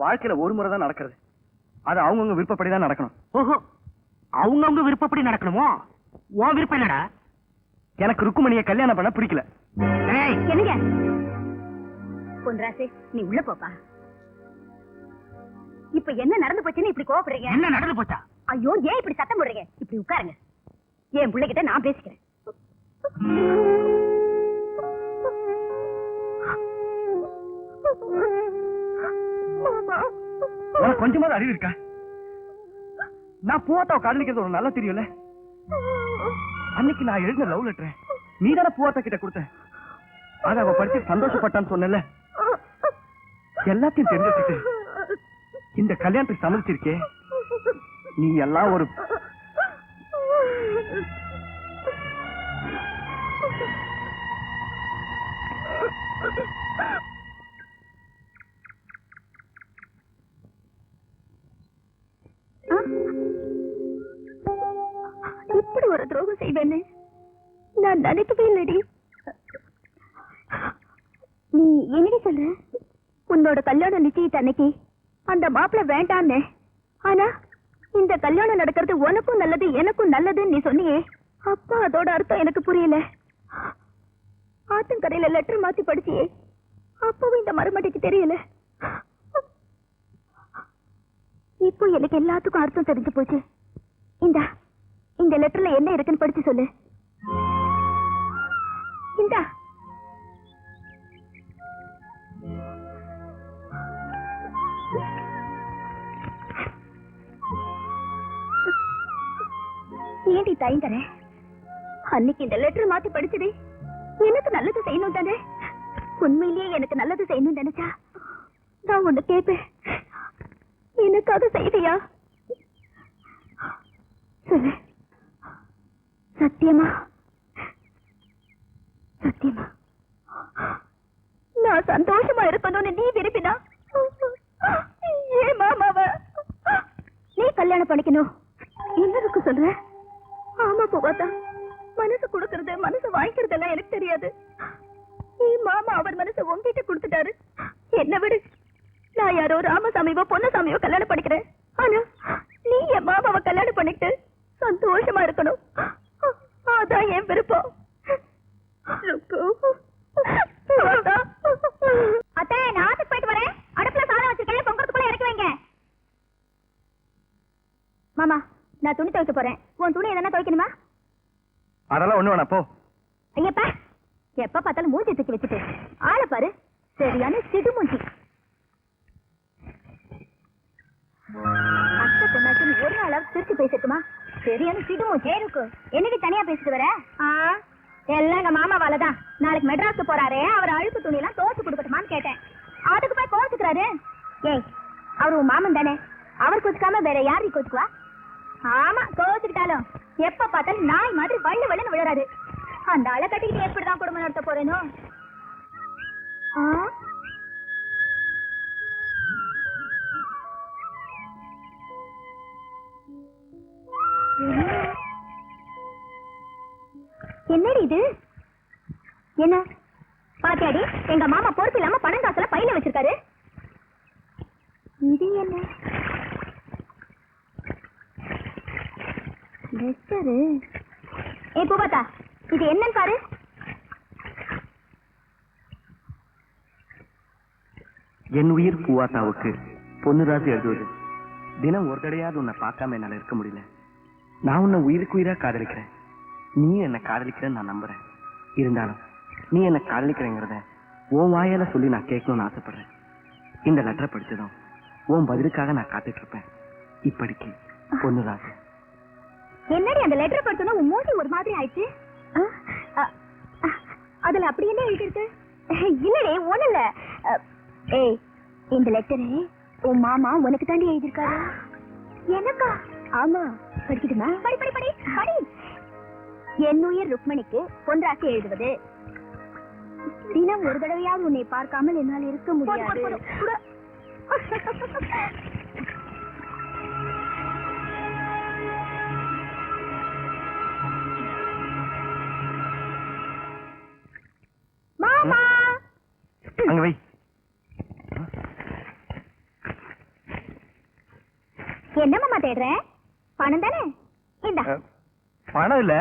வாழ்க்கையில ஒரு முறை தான் நடக்கிறது. அது அவங்கவுங்க விருப்பப்படிதான் நடக்கணும். ஓஹோ, அவங்கவுங்க விருப்பப்படி நடக்கணுமோ? உன் விருப்பம் என்னடா? எனக்கு ருக்குமணியை கல்யாணம் பண்ண பிடிக்கல. என்னங்க பொன்ராசே, நீ உள்ள போப்பா. இப்ப என்ன நடந்து போச்சுன்னு இப்படி கோவப்படுறீங்க? என்ன நடந்து போச்சா? ஐயோ, ஏன் இப்படி சத்தம் போடுறீங்க? இப்படி உட்காருங்க. என் பிள்ளைகிட்ட நான் பேசிக்கிறேன். கொஞ்சமாவது அறிவு இருக்கா? நான் பூவாத்தாவை காதலிக்கிறது ஒரு நல்லா தெரியல. அன்னைக்கு நான் எழுதின லவ் லெட்டர் நீ தானே பூவாத்தா கிட்ட கொடுத்த. அத அவ படிச்சு சந்தோஷப்பட்டான்னு சொன்னல. எல்லாத்தையும் தெரிஞ்சுக்கிட்டு இந்த கல்யாணத்துக்கு சம்மதிச்சிருக்கே. நீ எல்லாம் ஒரு இப்படி ஒரு துரோகம் செய்வேன்னு நான் நினைக்கவே இல்லடி. நீ என்னடி சொல்ற? உன்னோட கல்யாணம் நிச்சயித்த அன்னைக்கு அந்த மாப்பிள்ள வேண்டான்னு, ஆனா இந்த கல்யாணம் நடக்கிறது உனக்கும் நல்லது எனக்கும் நல்லதுன்னு நீ சொன்னியே. அப்பா அதோட அர்த்தம் எனக்கு புரியல. ஆத்தங்கரையில லெட்டர் மாத்தி படிச்சியே, அப்பவும் இந்த மருமடைக்கு தெரியல. இப்போ எனக்கு எல்லாத்துக்கும் அர்த்தம் தெரிஞ்சு போச்சு. இந்த லெட்டர்ல என்ன இருக்குன்னு படிச்சு சொல்லு. இந்தா. ஏண்டி தயங்கற? அன்னைக்கு இந்த லெட்டர் மாத்தி படிச்சதே எனக்கு நல்லது செய்யணும் தானே. உண்மையிலேயே எனக்கு நல்லது செய்யணும் நினைச்சா நான் ஒண்ணு கேட்பேன். எனக்காக செய்தியா சொல்லு. சத்தியமா சத்தியமா நான் சந்தோஷமா இருக்கணும்னு நீ விரும்பினா ஏன் மாமாவ நீ கல்யாணம் பண்ணிக்கணும் என்னதுக்கு சொல்ற? ஆமா போகாதா, மனசு கொடுக்கறது மனசு வாங்கிக்கிறதெல்லாம் எனக்கு தெரியாது. நீ மாமா அவர் மனசை உங்ககிட்ட கொடுத்துட்டாரு. என்ன விடு, நான் யாரோ ராமசாமியோ பொன்னசாமியோ கல்யாணம் பண்ணிக்கிறேன். ஆனா நீ என் மாமாவை கல்யாணம் பண்ணிட்டு சந்தோஷமா இருக்கணும். அதான் என் விருப்பம். அத்தை, நான் ஆத்துக்கு போயிட்டு வரேன். அடுப்புல சாதம் வச்சிருக்கேன், பொங்கறதுக்குள்ள இறக்கி வைங்க. மாமா, நான் துணி துவைக்க போறேன். உன் துணி எதனா துவைக்கணுமா? அதெல்லாம் ஒண்ணு வேணா போ. ஐயப்பா, எப்ப பார்த்தாலும் மூஞ்சி தூக்கி வச்சுட்டு ஆளை பாரு, சரியான சிடு மூஞ்சி. அத்தை பொண்ணாச்சு ஒரு நாளாவது திருச்சி பேசட்டுமா? சரியான சிடு மூஞ்சி இருக்கு. என்னடி தனியா பேசிட்டு வர? எல்லாம் எங்க மாமாவாலதான். நாளைக்கு மெட்ராஸ்க்கு போறாரே, அவர் அழுக்கு துணி எல்லாம் துவைச்சு கொடுக்கட்டுமான்னு கேட்டேன். அதுக்கு போய் கோச்சுக்கிறாரு. ஏய், அவரு உன் மாமன் தானே, அவர் கோச்சுக்காம வேற யாரு கோச்சுக்குவா? ஆமா, கோச்சுக்கிட்டாலும் எப்ப பார்த்தாலும் நாய் மாதிரி வள்ளு வள்ளுன்னு விழுறாரு. அந்த ஆளை கட்டிக்கிட்டு எப்படிதான் குடும்பம் நடத்த போறேனோ. என்னடி இது? என்ன பாத்தியாடி, எங்க மாமா பொறுப்பு இல்லாம பணம் காசுல பையில வச்சிருக்காரு. இது என்ன லெட்டரு? ஏ பூபாத்தா, இது என்னன்னு பாரு. என் உயிர் பூவாத்தாவுக்கு பொன்னுராசு எழுதுவது. தினம் ஒரு தடையாவது உன்னை பார்க்காம என்னால இருக்க முடியல. நான் உன்னை உயிருக்கு உயிரா காதலிக்கிறேன். நீ என்ன காதலிக்கிறேன்னு நான் நம்புறேன். இருந்தாலும் நீ என்ன காதலிக்கிறேங்கிறத உன் வாயால சொல்லி நான் கேட்கணும்னு ஆசைப்படுறேன். இந்த லெட்டரை படிச்சதும் உன் பதிலுக்காக நான் காத்துட்டு இருப்பேன். இப்படிக்கு பொன்னுராசு. என்னடி அந்த லெட்டர் படிச்சோன்னா உன் மூஞ்சி ஒரு மாதிரி ஆயிடுச்சு. அதுல அப்படி என்ன எழுதிருக்கு? இல்லடே, ஒண்ணு இல்ல. ஏய், இந்த லெட்டரு உன் மாமா உனக்கு தாண்டி எழுதிருக்காரு. எனக்கா? ஆமா, படிக்கட்டுமா? படி படி படி படி. என் உயிர் ருக்மணிக்கு பொன்ராசி எழுதுவது. தினம் ஒரு தடவையாவது உன்னை பார்க்காமல் என்னால் இருக்க முடியாது. மாமா, அங்க வை. என்ன மாமா தேடுற? பணம் தானே? இந்தா. பணம் இல்ல,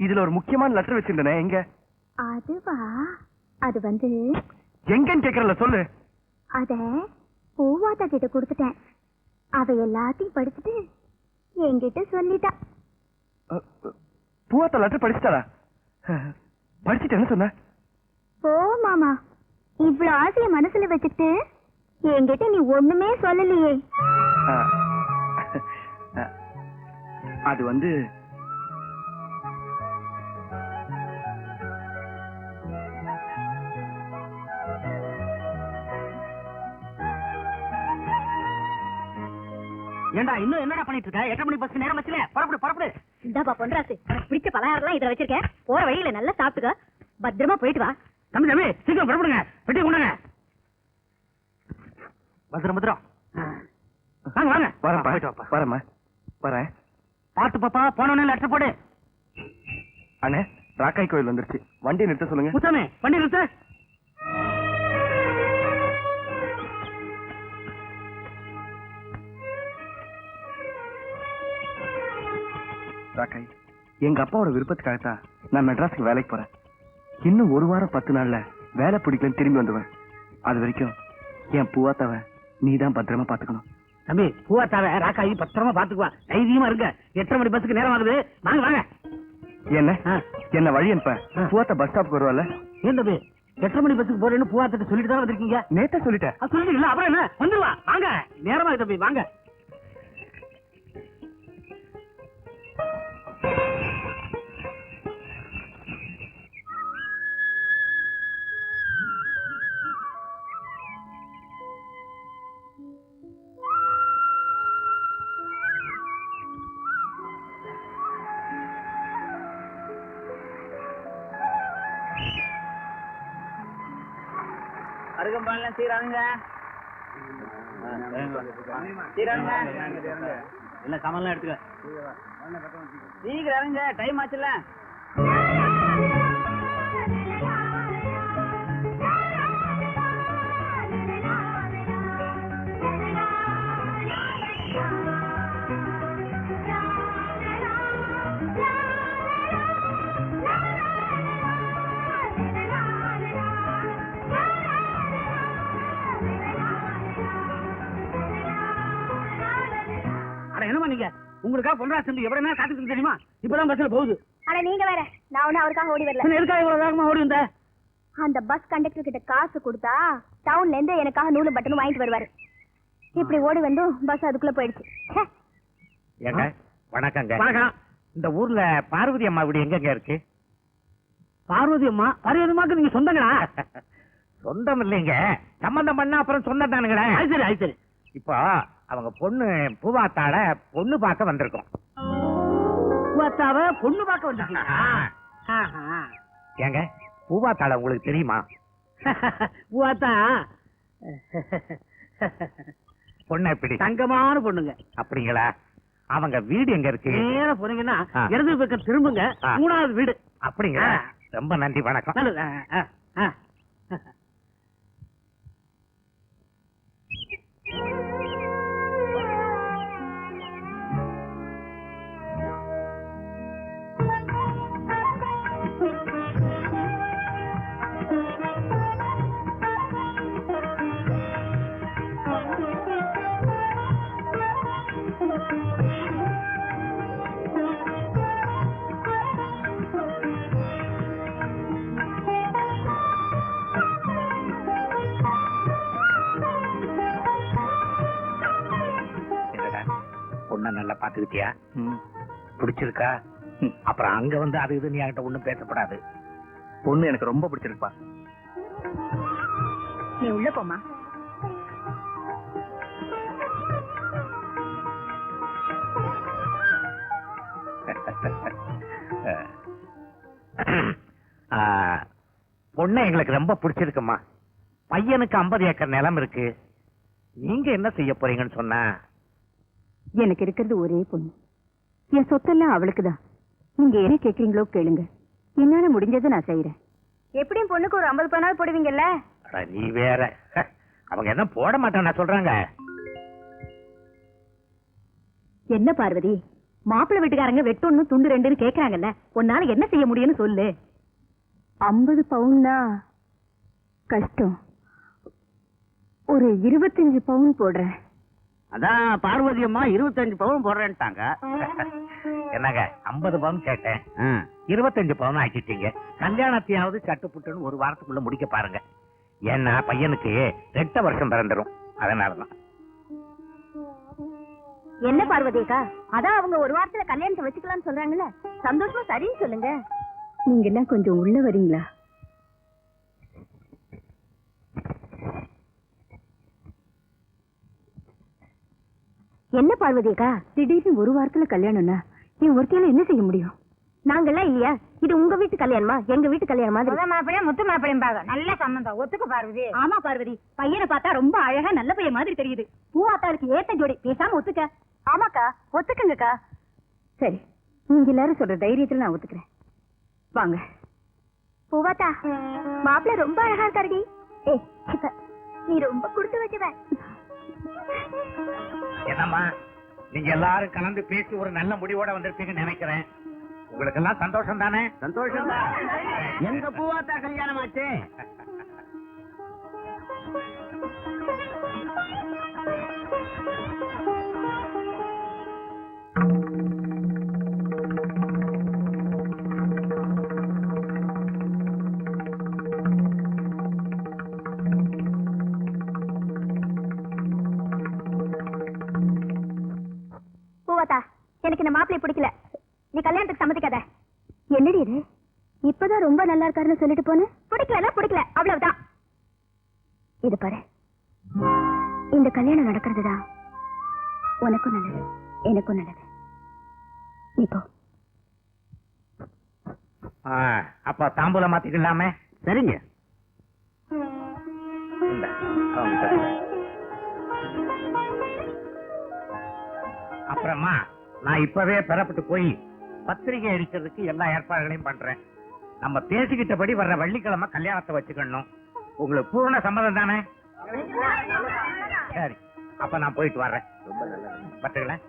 இதுல ஒரு முக்கியமான லெட்டர் வச்சிருந்தேனே, எங்க? அதுவா? அது வந்து எங்கன்னு கேக்குறல, சொல்லு. அத பூவாத்தா கிட்ட கொடுத்துட்டேன். அவ எல்லாத்தையும் படிச்சுட்டு என்கிட்ட சொல்லிட்டா. பூவாத்தா லெட்டர் படிச்சுட்டாளா? படிச்சுட்டு என்ன சொன்ன? ஓ மாமா, இவ்வளவு ஆசைய மனசுல வச்சுட்டு என்கிட்ட நீ ஒண்ணுமே சொல்லலையே. அது வந்து ஏண்டா இன்னும் என்னடா பண்ணிட்டு இருக்க? 8 மணி பஸ் நேரம் வச்சுல. புறப்படு. இந்தாப்பா பொன்ராசு, எனக்கு பிடிச்ச பலகாரம்லாம் இதுல வச்சிருக்கேன். போற வழியில நல்லா சாப்பிட்டுக்க. பத்திரமா போயிட்டு வா. தம்பி சீக்கிரம் புறப்படுங்க. பெட்டி கொண்டாங்க. பத்திரம். வாங்க. வரேம்மா. வரேன். பாத்து பாப்பா, போனோன்னு லெட்டர் போடு. அண்ணே, ராக்காய் கோயில் வந்துருச்சு. வண்டி நிறுத்த சொல்லுங்க. முத்தாமே, வண்டி நிறுத்த. ராக்காய், எங்க அப்பாவோட விருப்பத்துக்காகத்தான் நான் மெட்ராஸுக்கு வேலைக்கு போறேன். இன்னும் 1 வாரம் 10 நாள்ல வேலை பிடிக்கலன்னு திரும்பி வந்துவேன். அது வரைக்கும் என் பூவாத்தாவை நீதான் பத்திரமா பாத்துக்கணும். தம்பி, பூவாத்தாவை ராக்காயி பத்திரமா பாத்துக்குவா. தைரியமா இருங்க. 8 மணி பஸ்ஸுக்கு நேரம் ஆகுது. வாங்க. என்ன வழி அனுப்ப? பூவாத்தா பஸ் ஸ்டாப்புக்கு வருவாள். ஏன் தம்பி 8 மணி பஸ்ஸுக்கு போறேன்னு பூவாத்திட்ட சொல்லிட்டு தான் வந்திருக்கீங்க? நேத்தே சொல்லிட்டேன். சொல்லிட்டீங்களா? அப்புறம் என்ன, வந்துருவா. வாங்க, நேரமா தம்பி, வாங்க. அருகம்பாலாம் சீரானுங்க. இல்ல கமல்லாம் எடுத்துக்க. சீக்கிரம் இறங்க, டைம் ஆச்சுல்ல. என்னமா நீங்க உங்களுக்காக பொன்ராசு எவ்வளவு நேரம் காத்துக்கு தெரியுமா? இப்பதான் பஸ்ல போகுது. ஆனா நீங்க வேற, நான் ஒண்ணு அவருக்காக ஓடி வரல. எதுக்காக இவ்வளவு வேகமா ஓடி வந்த? அந்த பஸ் கண்டக்டர் கிட்ட காசு கொடுத்தா டவுன்ல இருந்து எனக்காக நூலும் பட்டனும் வாங்கிட்டு வருவாரு. இப்படி ஓடி வந்து பஸ் அதுக்குள்ள போயிடுச்சு. ஏங்க வணக்கங்க. வணக்கம். இந்த ஊர்ல பார்வதி அம்மா வீடு எங்கங்க இருக்கு? பார்வதி அம்மாக்கு நீங்க சொந்தங்களா? சொந்தம் இல்லைங்க, சம்பந்தம் பண்ணா அப்புறம் சொந்தம் தானுங்களே. அது சரி. இப்போ அவங்க பொண்ணு பூவாத்தாள பொண்ணு பார்க்க வந்திருக்கோம். பூவாத்தாவ பொண்ணு பார்க்க வந்திருக்கீங்களா? ஏங்க பூவாத்தாள உங்களுக்கு தெரியுமா? பூவாத்தா பொண்ணு எப்படி? தங்கமான பொண்ணுங்க. அப்படிங்களா? அவங்க வீடு எங்க இருக்கு? நேரா போனீங்கன்னா இடது பக்கம் திரும்புங்க, 3வது வீடு. அப்படிங்களா? ரொம்ப நன்றி, வணக்கம். பொண்ண நல்லா பாத்துக்கிட்டியா? பிடிச்சிருக்கா? அப்புறம் அங்க வந்து அது இது நீ என்கிட்ட ஒண்ணும் பேசப்படாது. பொண்ணு எனக்கு ரொம்ப பிடிச்சிருப்பா. நீ உள்ள போமா. பொண்ணு எங்களுக்கு ரொம்ப பிடிச்சிருக்குமா. பையனுக்கு 50 ஏக்கர் நிலம் இருக்கு. நீங்க என்ன செய்ய போறீங்கன்னு சொன்னா? எனக்கு இருக்கிறது ஒரே பொண்ணு. என் சொத்தெல்லாம் அவளுக்குதான். நீங்க என்ன கேக்குறீங்களோ கேளுங்க, என்னால முடிஞ்சதை நான் செய்யறேன். எப்படியும் பொண்ணுக்கு ஒரு 50 பணம் போடுவீங்கல்ல? நீ வேற, அவங்க என்ன போட மாட்டேன் நான் சொல்றாங்க. என்ன பார்வதி, மாப்பிள்ளை வீட்டுக்காரங்க வெட்டொன்னு துண்டு ரெண்டுன்னு கேக்குறாங்கல்ல, உன்னால என்ன செய்ய முடியும்னு சொல்லு. 50 பவுன்னா கஷ்டம். ஒரு 25 பவுன் போடுறேன். அதான் பார்வதி அம்மா 25 பவுன் போடுறேன்ட்டாங்க. என்னங்க 50 பவுன் கேட்டேன், 25 பவுன் ஆக்கிட்டீங்க. கல்யாணத்தையாவது சட்டுப்புட்டுன்னு ஒரு வாரத்துக்குள்ள முடிக்க பாருங்க. ஏன்னா பையனுக்கு 2 வருஷம் பிறந்துரும். அதனாலதான். என்ன பார்வதிக்கா, அதான் அவங்க ஒரு வாரத்துல கல்யாணத்தை வச்சுக்கலாம்னு சொல்றாங்கல்ல, சந்தோஷமா சரின்னு சொல்லுங்க. நீங்க எல்லாம் கொஞ்சம் உள்ள வரீங்களா? என்ன பார்வதிக்கா, திடீர்னு ஒரு வாரத்துல கல்யாணம்னா என் ஒருத்தையால என்ன செய்ய முடியும்? நாங்கெல்லாம் இல்லையா? இது உங்க வீட்டு கல்யாணமா, எங்க வீட்டு கல்யாணம் மாதிரி? மாப்பிளையா முத்து மாப்பிளையும் பாக்க நல்ல சம்பந்தம். ஒத்துக்க பார்வதி. ஆமா பார்வதி, பையனை பார்த்தா ரொம்ப அழகா நல்ல பையன் மாதிரி தெரியுது. பூவாத்தாளுக்கு ஏத்த ஜோடி, பேசாம ஒத்துக்க. ஆமாக்கா, ஒத்துக்குங்கக்கா. சரி, நீங்க எல்லாரும் சொல்ற தைரியத்துல நான் ஒத்துக்கிறேன். வாங்க. பூவாத்தா, மாப்பிள்ள ரொம்ப அழகா இருக்காருடி. ஏய், நீ ரொம்ப கொடுத்து வச்சுவ. என்னம்மா, நீங்க எல்லாரும் கலந்து பேசி ஒரு நல்ல முடிவோட வந்திருப்பீங்கன்னு நினைக்கிறேன். உங்களுக்கு எல்லாம் சந்தோஷம் தானே? சந்தோஷம் தான். எங்க பூவாத்தா கல்யாணம் ஆச்சு. பூவாத்தா, எனக்கு இந்த மாப்பிள்ளை பிடிக்கல. நீ கல்யாணத்துக்கு சம்மதிக்காத. என்னடி இது, இப்பதான் ரொம்ப நல்லா இருக்காருன்னு சொல்லிட்டு போன? பிடிக்கல பிடிக்கல, அவ்வளவுதான். இது பாரு, இந்த கல்யாணம் நடக்கிறதுதான் உனக்கும் நல்லது, எனக்கும் நல்லது. நீ போ. அப்ப தாம்பூலம் மாத்திக்கலாமே? சரிங்க. இந்த, அவங்க தரேன். அப்புறமா நான் இப்பவே பெறப்பட்டு போய் பத்திரிகை அடிக்கிறதுக்கு எல்லா ஏற்பாடுகளையும் பண்றேன். நம்ம பேசிக்கிட்டபடி வர்ற வெள்ளிக்கிழமை கல்யாணத்தை வச்சுக்கணும். உங்களுக்கு பூர்ண சம்மதம் தானே? சரி, அப்ப நான் போயிட்டு வர்றேன். பத்துக்கலாம்.